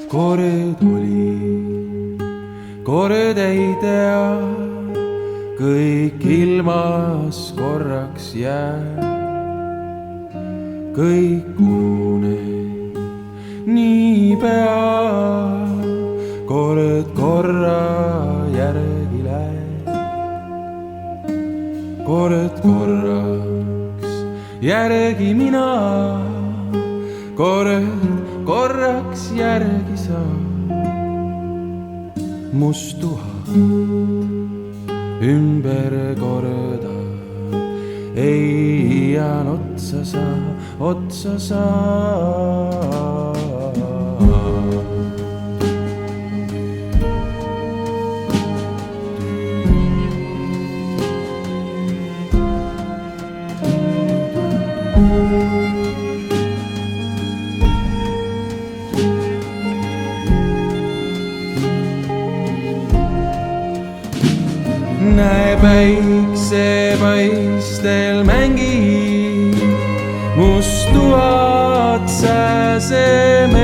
kord oli, kord ei tea, kõik ilmas korraks jääb, kõik ununeb niipea, kord korra järgi läheb, kord korraks järgi mina, kord korraks järgi saa. Must tuhat ümber korda ei jään otsa saa. Näe päiksepaistel mängib must tuhat sääsemeel,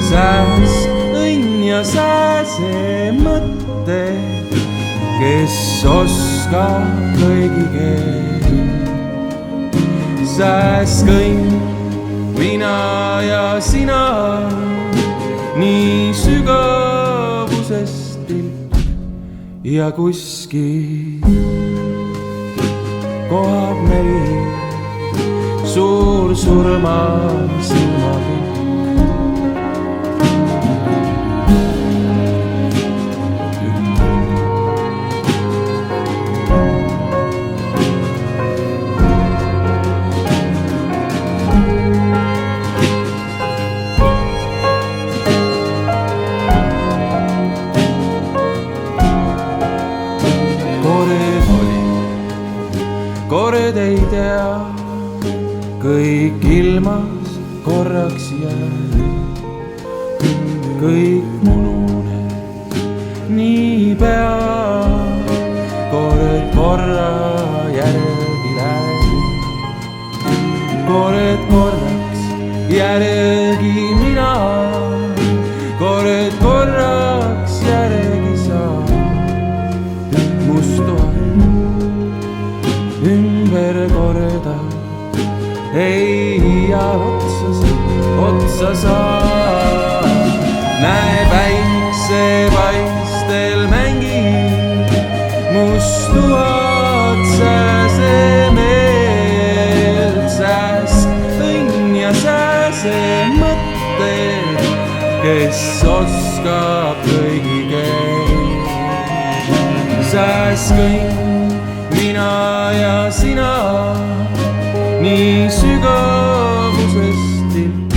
sääs õnn ja sääse mõte, kes oskab kõigi keel. Sääs kõnn, mina ja sina, nii sügavusest ja kuskil kohab meri suur surmas ilmapilk. Kord ei tea, kõik ilmas korraks jääb, kõik ununeb niipea, kord korra järgi läheb, kord korraks järgi mina, kord korraks järgi saa. Must tuhat ümber korda ei jää otsa saa. Näe päiksepaistel mängib must tuhat sääsemeel, sääs õnn ja sääse mõte, kes oskab kõigi keel. Sääs kõnn, mina ja sina, nii sügavusest tilk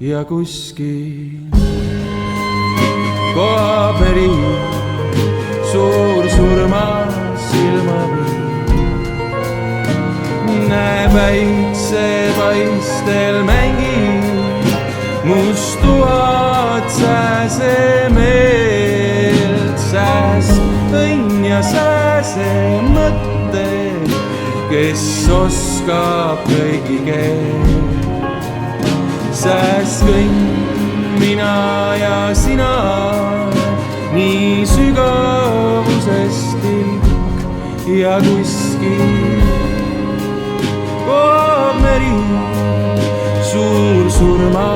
ja kuskil kohab meri suur surmas silmapilk. Näe päiksepaistel mängib must tuhat sääsemeelt, sääs õnn ja sääse mõte, kes oskab kõigi keel. Sääs kõnn, mina ja sina, nii sügavusest tilk ja kuskil kohab meri suur surma